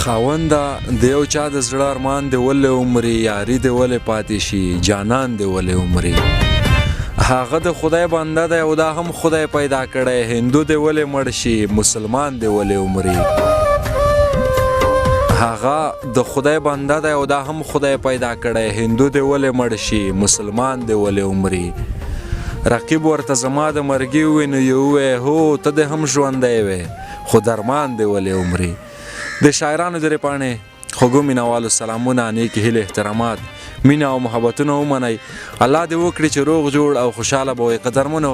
خاونده د یو چا د زړه ارمان دی ولې عمرې یاري دی ولې پاتې شي جانان دی ولې عمرې هغه د خدای بنده دی او دا هم خدای پیدا کړی هندو دی ولې مړ شي مسلمان دی ولې عمرې هغه د خدای بنده دی او دا هم خدای پیدا کړی هندو دی ولې مړ شي مسلمان دی ولې عمرې رقیب ورته زما د مرګي ووی نو یې ووی هو ته دې هم ژوندی وې خو درمان دی ولې عمرې د شاعرانو درې پاڼې خوږو مینوالو سلامونه نیکې هیلې احترامات مینه او محبتونه ومنئ الله دې وکړي چې روغ جوړ او خوشحاله به وئ قدرمنو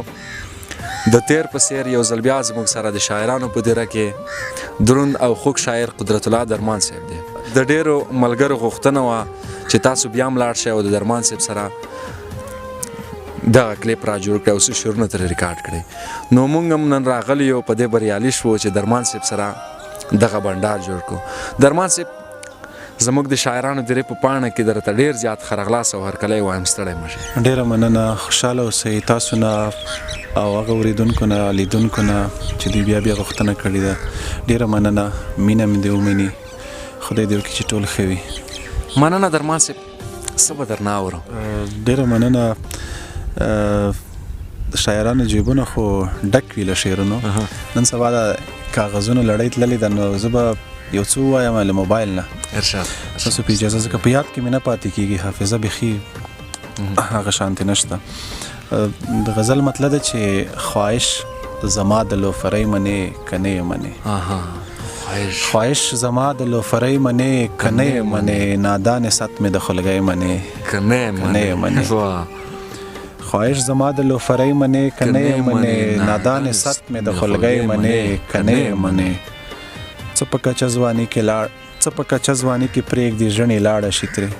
د تیر په څیر یو ځل بیا زموږ سره د شاعرانو په دیره کې دروند او خوږ شاعر قدرت الله درمان صاحب دی د ډیرو ملګرو غوښتنه وه چې تاسو بیا هم لاړ شئ او د درمان صاحب سره دغه کلیپ را جوړ کړی او څه شعرونه ترې ریکارډ کړی نو موږ هم نن راغلي یو په دې بریالي شوو چې درمان صاحب سره دغه بنډار جوړ کړو درمان صاحب زموږ د شاعرانو درې په پاڼه کې درته ډېر زیات ښه راغلاست او هرکلی وایم ستړی مه شئ ډېره مننه خوشحاله اوسئ تاسو نه او هغه اورېدونکو نه لیدونکو نه چې دوی بیا بیا غوښتنه کړې ده ډېره مننه مینه مې دې ومني خدای دې وکړي چې ټول ښه وي مننه درمان صاحب څه به درنه اورم ډېره مننه شاعرانو جیبونه خو ډک وي له شعرونو نن سبا د کاغذونو لړۍ تللې ده نو زه به یو څه ووایم له موبایل نه ارشاد تاسو په اجازه ځکه په یاد کې مې نه پاتې کېږي حافظه بیخي هغه شانتې نشته د غزل مطلب ده چې خواهش زما د لوفرۍ منې که نه یې منې خواهش زما د لوفرۍ منې که نه یې منې نادان ست مې د خلګۍ منې که نه یې منې خواهش زما د لوفرۍ منې که نه یې منې نادان ست مې د خلګۍ منې که نه یې منې څه په کچه ځواني کې پرېږدي ژڼې لاړه شي ترې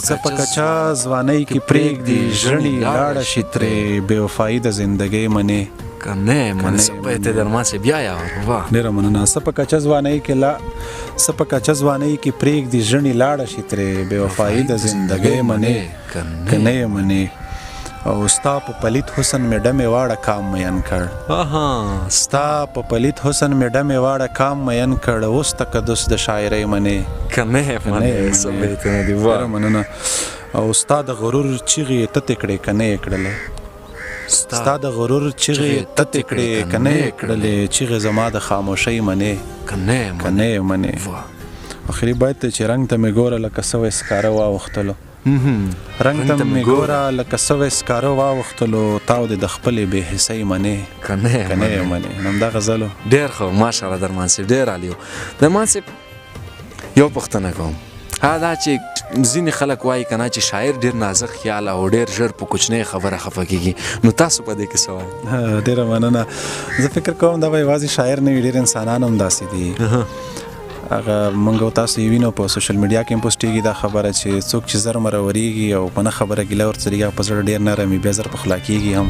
څه په کچه ځوانۍ کې پرېږدي ژڼې لاړه شي ترې بې وفایي د زندګۍ منې که نه یې منې څه په درمان صاحب بیا ډېره مننه څه په کچه ځوانۍ کې پرېږدي ژڼې لاړه شي ترې بې وفایي د زندګۍ منې که نه یې منې او ستا په پلیت حسن مې ډمې واړه کام مین کړ ستا په پلیت حسن مې ډمې واړه کام مین کړ اوس تقدس د شاعرۍ منې که نه یې مننه او ستا د غرور چیغې تتې کړې که نه یې کړلې ستا د غرور چیغې تتې کړې که نه یې کړلې چیغې زما د خاموشۍ منې که نه یې منې آخري بیت ته چې رنګ ته مې ګوره لکه سوی سکاره واوښتلو رنګ ته مې ګوره لکه سوی سکاره واوښتلو تاو دې د خپلې بې حسۍ منې که نه یې منې همدا غزل ډېر ښه ماشاءالله درمان صاحب ډېر عالي و درمان صاحب یو پوښتنه کوم دا چې ځینې خلک وایي که نه چې شاعر ډېر نازک خیال او ډېر ژر په کوچنۍ خبره خفه کېږي نو تاسو په دې کې څه وایي ډېره مننه زه فکر کوم دا به یوازې شاعر نه وي ډېر انسانان هم داسې دي هغه موږ او تاسو یې وینو په سوشل میډیا کې هم پوسټېږي دا خبره چې څوک چې زر مرورېږي او په نه خبره ګیله ورڅرېږي هغه په زړه ډېر نرم وي بیا زر پخلا کېږي هم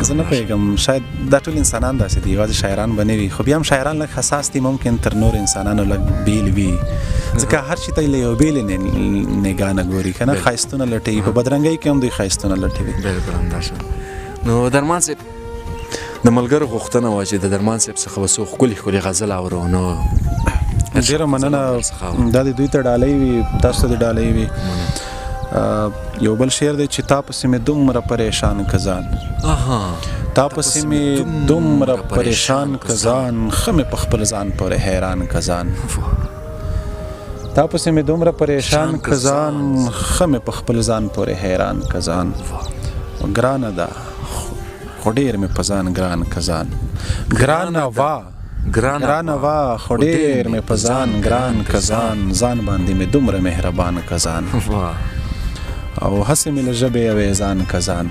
زه نه پوهېږم شاید دا ټول انسانان داسې دي یوازې شاعران به نه وي خو بیا هم شاعران لږ حساس دي ممکن تر نور انسانانو لږ بیل وي ځکه هر شي ته یې له یو بیلې نګاه نه ګوري که نه ښایستونه لټوي په بدرنګۍ کې هم دوی ښایستونه لټوي نو درمان صاحب د ملګرو غوښتنه وه چې د درمان صاحب څخه به څو ښکلي غزل اورو نو ډېره مننه دا د دوی ته ډالۍ وي تاسو ته د ډالۍ وي یو بل شعر دی چې تا پسې مې دومره پریشان که ځان تا پسې مې دومره پریشان که ځان ښه مې په خپل ځان پورې حیران که ځان تا پسې مې دومره پریشان که ځان ښه مې په خپل ځان پورې حیران که ځان ګرانه ده خو ډېر مې په ځان ګران که ځان ګرانه وا خو ډېر مې په ځان ګران که ځان باندې مې دومره مهربان که ځان او هسې مې له ژبې یوې ځان که ځان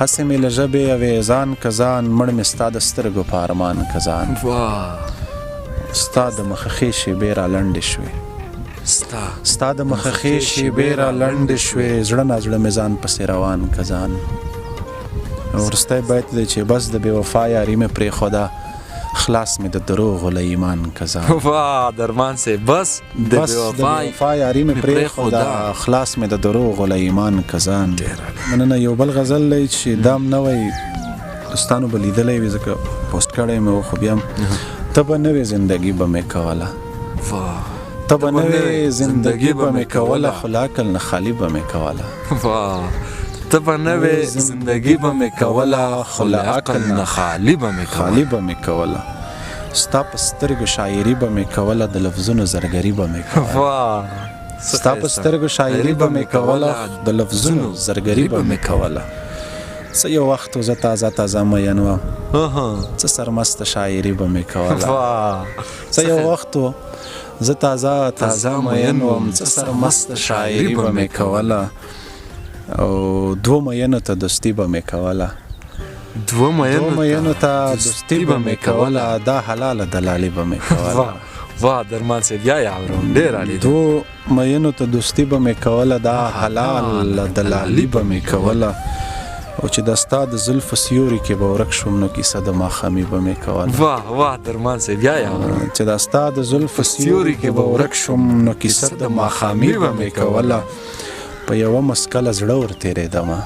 هسې مې له ژبې یوې ځان که ځان مړ مې ستا د سترګو په ارمان که ځان ستا د مخه شېبې را لنډې شوې ستا د مخه شېبې را لنډې شوې زړه نازړه مې ځان پسې روان که ځان وروستی بیت دی چې بس د بې وفا یاري مې پرېښوده خلاص مې د دروغو له ایمان که ځان درمان صاحب بس د بې وفا یاري مې پرېښوده خلاص مې د دروغو له ایمان که ځان مننه یو بل غزل دی چې دا هم نوی دوستانو به لیدلی وي ځکه پوسټ کړی مې و خو بیا هم ته به نوې زندګي به مې کوله واه ته به نوې زندګي به مې کوله خو له عقل نه خالي به مې کوله واه ته به نوې زندګي به مې کوله خو له عقل نه خالي به مې خالي به مې کوله ستا په سترګو شاعري به مې کوله د لفظونو زرګري به مې کوله واه ستا په سترګو شاعري به مې کوله د لفظونو زرګري به مې کوله څه یو وخت زه تازه تازه مین وم څه سرمسته شاعري به مې کوله څه یو وخت زه تازه تازه مین وم څه سرمسته شاعري به مې کوله او دوه مینو ته دوستي به مې کوله دوه مینو ته دوستي به مې کوله دا حلاله دلالي به مې کوله واه درمان صاحب یا اورم ډېر عالي دو مینو ته دوستي به مې کوله دا حلاله دلالي به مې کوله او چې د ستا د زلفو سیوري کې به ورک شوم نو کیسه د ماښامي به مې کوله واه درمان صاحب یا اورم چې د ستا د زلفو سیوري کې به ورک شوم نو کیسه د ماښامي به مې کوله په یوه مسکله زړه ورتېرېدمه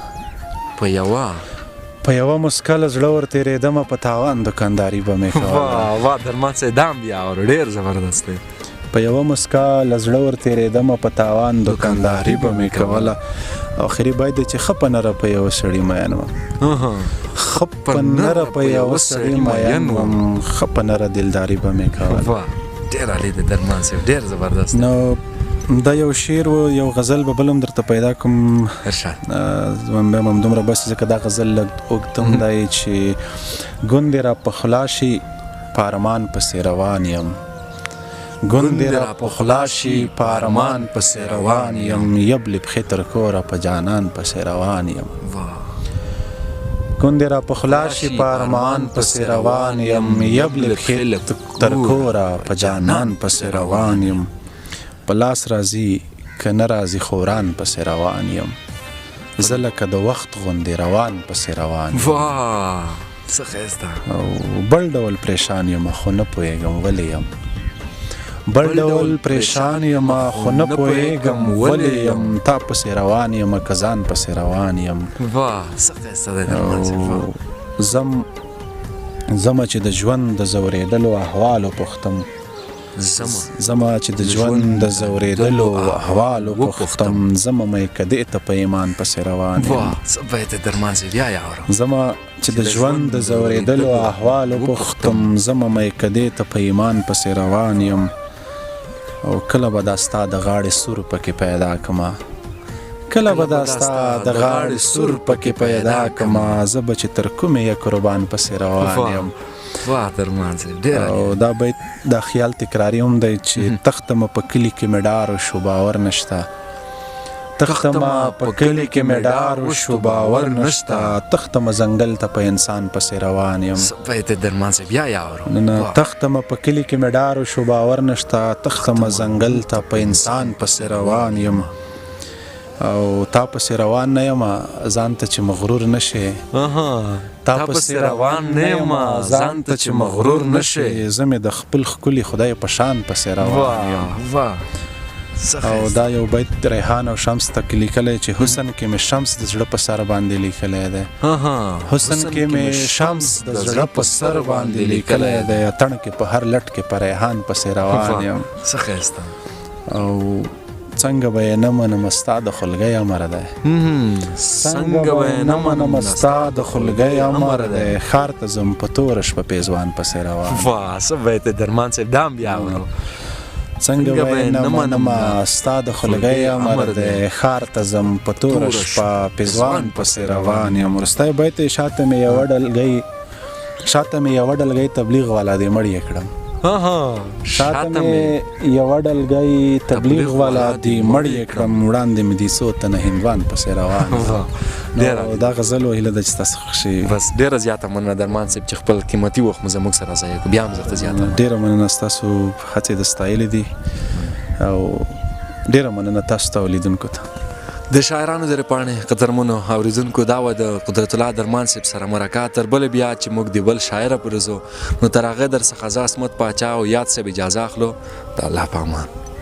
په یوه مسکله زړه ورتېرېدمه په تاوان دکانداري به مې کوله واه درمان صاحب دام بیا اور ډېر زبردست دی په یوه مسکله زړه ورتېرېدمه په تاوان دکانداري به مې کوله اخري باید چې ښه په نره په یوه سړي مین وم ښه په نره په یوه سړي مین وم ښه په نره دلداري به مې کوله ډېر عالي دی درمان صاحب ډېر زبردست نو دا یو شعر و یو غزل به بل هم درته پیدا کوم ارشاد بیا هم دومره بس ځکه دا غزل لږ اوږد هم دی چې ګوندې را په خلا شي په ارمان پسې روان یم ګوندې را په خلا شي په ارمان پسې روان یم یبلې پښې تر کوره په جانان پسې روان یم ګوندې را په خلا شي په ارمان پسې روان یم یبلې پښې تر کوره په جانان پسې روان یم په لاس راځي که نه راځي خوران پسې روان یم زه لکه د وخت غوندې روان پسې روان یم واه څه ښایسته او بل ډول پریشان یم خو نه پوهېږم ولې یم بل ډول پریشان یم خو نه پوهېږم ولې یم تا پسې روان یم که ځان پسې روان یم واه څه ښایسته دی درمان صاحب زمه چې د ژوند د ځورېدلو احوالو پوښتم زما چې د ژوند د ځورېدلو احوالو پوښتم زمه مې کدې ته په ایمان پسې روان یم واه څه بیت درمان صاحب یا اورم زما چې د ژوند د ځورېدلو احوالو پوښتم زمه مې کدې ته په ایمان پسې روان یم او کله به دا ستا د غاړې سور پکې پیدا کما کله به دا ستا د غاړې سور پکې پیدا کما زه به چې تر کومې یک قربان پسې روان یم واه درمان صاحب ډېر او دا بیت دا خیال تکراري هم دی چې تختمه په کلي کې مې ډار وشو باور نشته تختمه په کلي کې مې ډار وشو باور نشته تختمه ځنګل ته په انسان پسې روان یم بیت درمان صاحب یا اورم نه تختمه په کلي کې مې ډار وشو باور نشته تختمه ځنګل ته په انسان پسې روان یم او تا پسې روان نه یم ځان ته چې مغرور نشې تا پسې روان نه یم ځان ته چې مغرور نشې زه مې د خپل ښکلي خدای په شان پسې روان یم او دا یو بیت ریحان او شمس ته لیکلی چې حسن کې مې شمس د زړه په سر باندې لیکلی دی حسن کې مې شمس د زړه په سر باندې لیکلی دی تڼ کې په هر لټ کې په ریحان پسې روان یم څه ښایسته او څنګه به یې نه منم ستا د خلګۍ امر دی څنګه به یې نه منم ستا د خلګۍ امر دی ښار ته ځم په توره شپه پیزوان پسې روان واه څه بیت درمان صاحب دام بیا اورم څنګه به یې نه منم ستا د خلګۍ امر دی ښار ته ځم په توره شپه پیزوان پسې روان یم وروستی بیت یې شاته مې یوه ډلګۍ تبلیغ والا دی مړ یې کړم شاته مې یوه ډلګۍ تبلیغ والا دی مړ یې کړم وړاندې مې دي څو تنه هندوان پسې روان دا غزل وهیله ده چې تاسو خوښي بس ډېره زیاته مننه درمان صاحب چې خپل قیمتي وخت مو زموږ سره ضایع کړو بیا هم درته زیاته ډېره مننه ستاسو هڅې د ستایلې دي او ډېره مننه تاسو ته اولیدونکو ته د شاعرانو زر پاڼې قدرمنو اوریدونکو دا و د قدرت الله درمان صاحب سره مرکه تر بلې بیا چې موږ د بل شاعره پرځو نو تر هغه در څخه زه عصمت پاچا او یاد صاحب اجازه اخلو د الله په امان